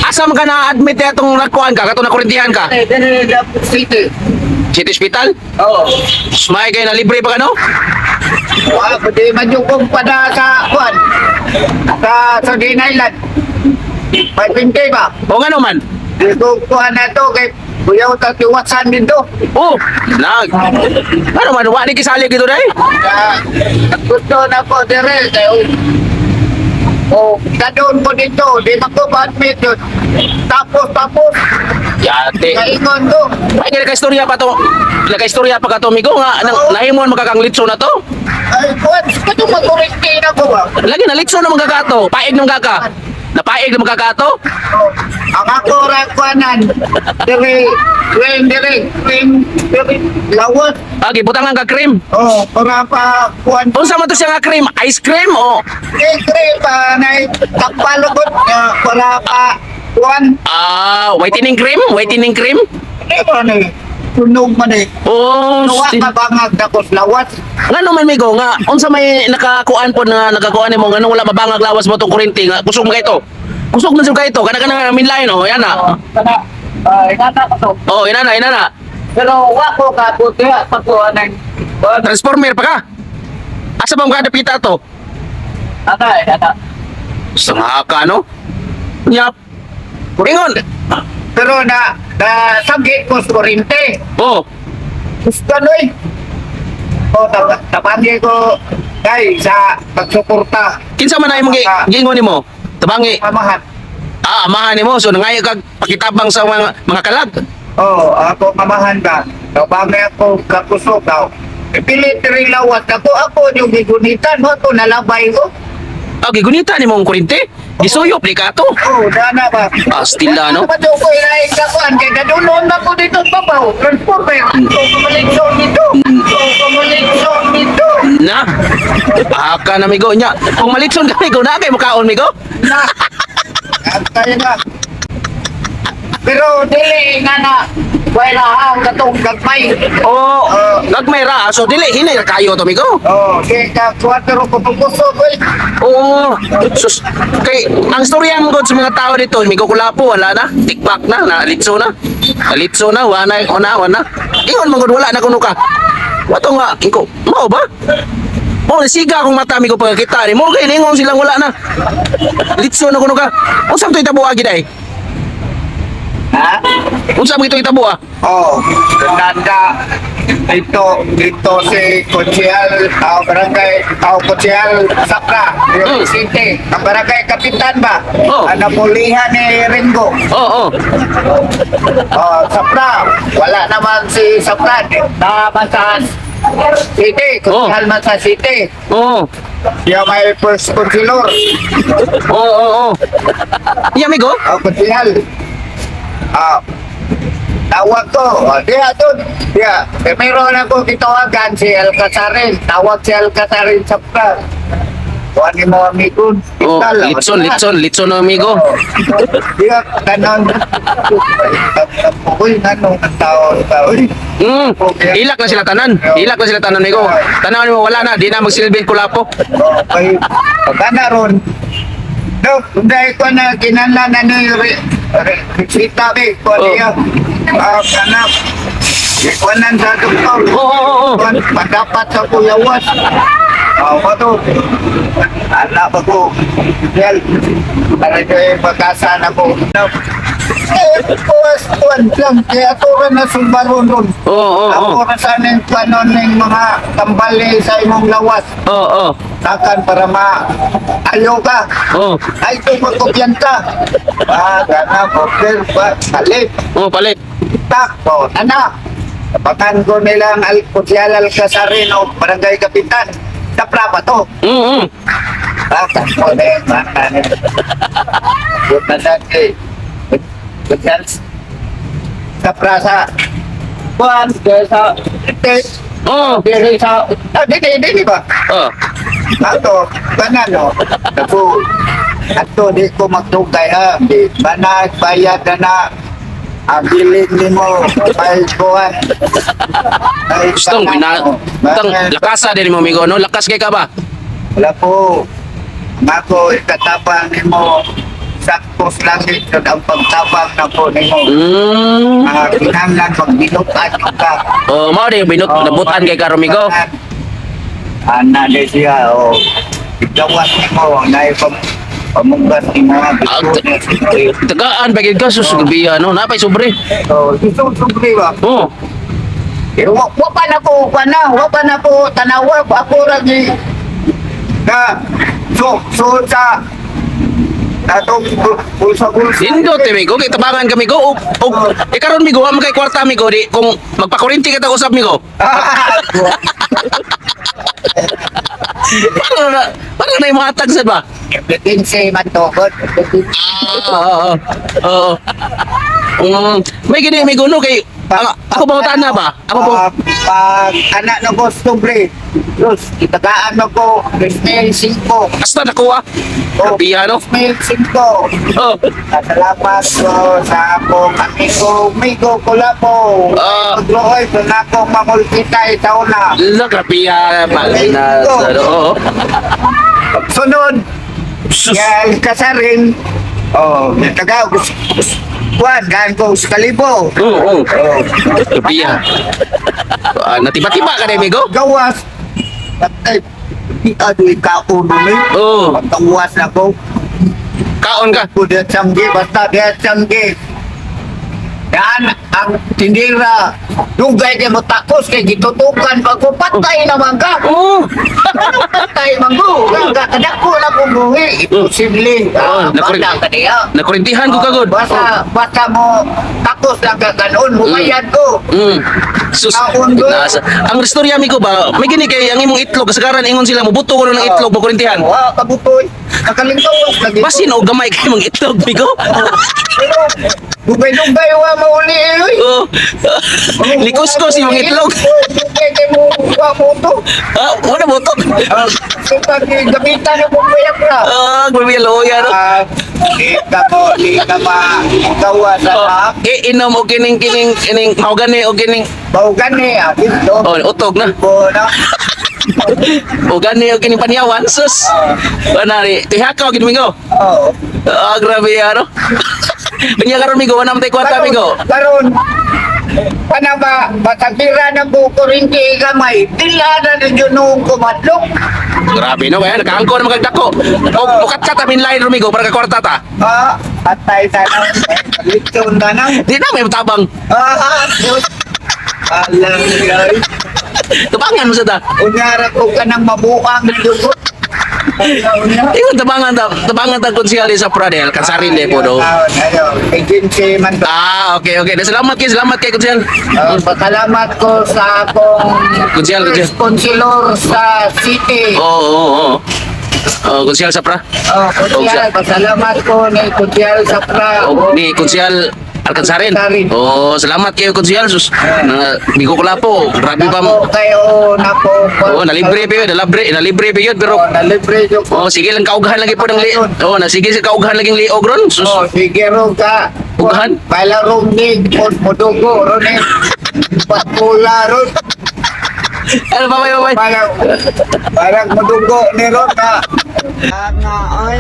Asa man ka na-admit ya itong nakuhaan ka? Katong nakurintihan ka? City. City Hospital? Oo. Sumay kayo na libre pa ka no? Pwede man yung kumpada sa kuan. Sa Din Island. 520 ba? O nga naman? Di ko kuhan na to kay Kuya Utang tiwatsan din to. Oh, ano man, wala kisali gitu dahil? Gusto na ko dire kayo. Dadon ko dito, di magko-admit yun. Tapos, Yate. kaingon to. Ay, nagka-istorya pa to. Nagka-istorya pa ka to, amigo, nga, nahimon magkakanglitso na to. Ay, kuwan, kato mag-quarantine ako ba? Lagi na litso na magkakato. Paig ng kaka. Napaig ng magkakato. Ang ako rakwanan, dire, lawas. Agi, butangan ka cream. Para pa kuwan. Unsa man to siya nga cream? Ice cream o? Dire pa na tapalubot para pa kuwan. Whitening cream? Whitening cream? Di ba ni? Tunog man eh. Oh, Nuwa ka bangag dakos lawas. nga naman migo nga unsa may nakakuan po na nakakuan nimo nga wala mabangag lawas mo tong kuryente nga kusog mo kay to. Kusog man sud kay to kana kana minlain oh yan na. Kana, ingata ko to. Oh, ina na. Pero wako ka puti pagkuhan ng Transformer pa ka. Asa ba mo kada pita to? ata. Sanga ka no? Nyap. Ingon. Pero na sabgi ko sa kurinte. Oh, Gusto noy. Tabangi ko kay sa pagsuporta. kinsa man ay mong giingon nimo? Tabangi. Mamahat. Amahan nimo so nangayo kag pakitabang sa mga kalag. Ako mamahan ba? Tabangi ako kakusog daw. Pilit rin lawat ako yung gigunitan mo to nalabay ko. Gigunita nimo ang kuryente. Gisuyop ni ka to. Dana ba? Astila no? Ano ko inaig ka kuan kay gadulon na ko dito babaw. Transformer. Kumaliksyon dito. Na. Aka na migo nya. Kung malitson ka migo na kay mukaon migo. Na. Kaya na. Pero dili nga na wala ang katong gagmay. Oh, gagmay ra so dili hinay kayo to migo. Kaya ka kwatro ko pupuso ko. Oo. Sus, kay ang storya mo sa mga tao dito, migo kulapo wala na, tikpak na, nalitso na. Nalitso na, wala. Ingon man gud wala na kuno ka. Wato nga, ingko, mao ba? Oh, nasiga akong mata migo pagkita ni mo kay ningon silang wala na. Litso na kuno ka. Unsa to itabo agi dai? Ha? Unsa mo ito itabo ah? Nanda dito si Kuchiyal, barangay Kuchiyal Sakra, City. Ang barangay Kapitan ba? Napulihan ni Ringo. Oo. Sakra, wala naman si Sakra. Namasan City, Kuchiyal man sa City. Oo. Siya may first consular. Oo. Iya migo? Kuchiyal. Tawag ko, diya doon, diya. Meron ako kitawagan si Alcazarin. Tawag si Alcazarin sa plan. Kuhanin mo amigo. Oh, litson na amigo. Diya, kanon. Uy, nanong tao. Hilak na sila tanan migo. Tanawan mo wala na, di na magsilbing kulapo. Okay, pagkana ron. No, dahil ko na kinanlan na ni Sita Big, ko niya. Anak, ikuanan sa doktor. Oo. Madapat sa kuyawan. Ako to. Anak ko. Well, para kayo pagkasan ako. Puwas lang. Kaya ako rin na sumbaron ron. Oo. Ako rin sa nang kanon ng mga tambali sa imong lawas. Oo. Takan para ayaw ka. Oo. Ay, ito magkopyan ka. Gana, kopyan pa. Palit. Oo, palit. Takbo, anak. Tapakan ko nilang Kuchiyal Alcazarin o Barangay Kapitan. Tapra ba to? Takbo na yung bata nito. Buta dati. Kuchiyal. Tapra sa buwan. Sa Oo. diri sa dili ba? Oo. Ato, banano. Ato di ko magtugay ha. Di banag bayad na ang bilid ni mo ay buwan. Ay Gustong lakasa din mo migo no? Lakas kay ka ba? Wala po. Ako itatapang ni mo saktos langit sa ang pagtabang na po nimo. Kinahanglan magbinutan ka. Oh, mao di binut nabutan kay Karomigo. Ana de siya o gawas mo na pamunggas ni mga bituin. Tagaan bagay ka susubiya no, napay sobre. So, susubri ba? Oh. Wa pa na po tanawa ako ra gi na so sa atong bulsa-bulsa. Indot migo, kay tabangan kami go. Og karon migo, wa man kay kwarta migo di kung magpakurinti kita usab migo. Paano na yung mga tagsan ba? Kinse man to god. Oo. Oo. May gini migo no kay ako ba utana ba? Ako po. Pag anak na ko sobre. Los, itagaan mo ko Ismail 5. Basta nakuha. Kapiya no? Ismail 5. Oh. Salamat ko sa akong amigo ko po. Pagluoy ko na akong mamultitay sa una. La kapiya ba na oo. Sunod, Sus. yan kasarin. Oh, tagaw. Kuan, gaan ko sa kalibo. Oo. Kapiya. Natiba-tiba ka na migo? Gawas. Ay, di adoy kauno ni. Oo. Gawas na ko. Kaon ka. Kuda sanggi, basta dia sanggi. Dan ang tindira, dugay kay mo takos kay gitutukan pag ko patay naman ka. Oo. Patay man ko. Kadako na ko buhi. Imposible. Bata ka niya. Nakurintihan ko kagod. Basta mo takos lang ka ganon, bumayad ko. Sus. Kaon ko. Ang istorya mi ko ba, may gini kay ang imong itlog kasagaran ingon sila mobuto ko ng itlog mo kurintihan. Wa kabutoy. Nakalingawas lagi. Basin og gamay kay imong itlog mi ko. Dugay-dugay wa mauli eh. Oh. Likos-kos imong itlog. Dugay kay mo wa mo to. Wala mo to. Kita gamitan na mo bayak na. Gulmi loya no. Di ka ma gawa sa na. Inom og kining mahogani og kining Bau gani dito. utog na. Ko na. O gani og kining panyawan sus. Anari, tihakaw gid mingo. Oh. Grabe ano. Kanya karon migo wala man tay kwarta migo. Karon panaba batagira na ko kurinti gamay. Dilada na jud nung kumadlok. Grabe no kaya nakaangko na magdako. Og bukat ka tamin line rumigo para ka kwarta ta. Patay sana. Litson na nang. Di na may tabang. Alam guys. Tabangan mo sa ta. Unyara ko ka ng mabuang dugot. Ingon tabangan ta konsyal sa Pradel kan sarili po do. Ayo, agency man to. Okay. Salamat kay konsyal. Pasalamat ko sa akong Konsyal. konsilor sa city. Oo. Konsyal sa Pra. Konsyal, pasalamat ko ni Konsyal sa pra. Ni konsyal Alcansarin. Salamat kayo konsyal sus. Bigo ko lapo. Grabe ba mo. Nako kayo, nako. Nalibre pa yun, nalibre pa yun, pero Nalibre yung sige lang kaugahan lagi po ng sige sa kaugahan laging liog ron. Sus. sige ro ka. Ugahan? Pala rumig, modugo, ron eh. Patula ron. Ano, bye. Parang modugo ni ron ka. Nga, ay.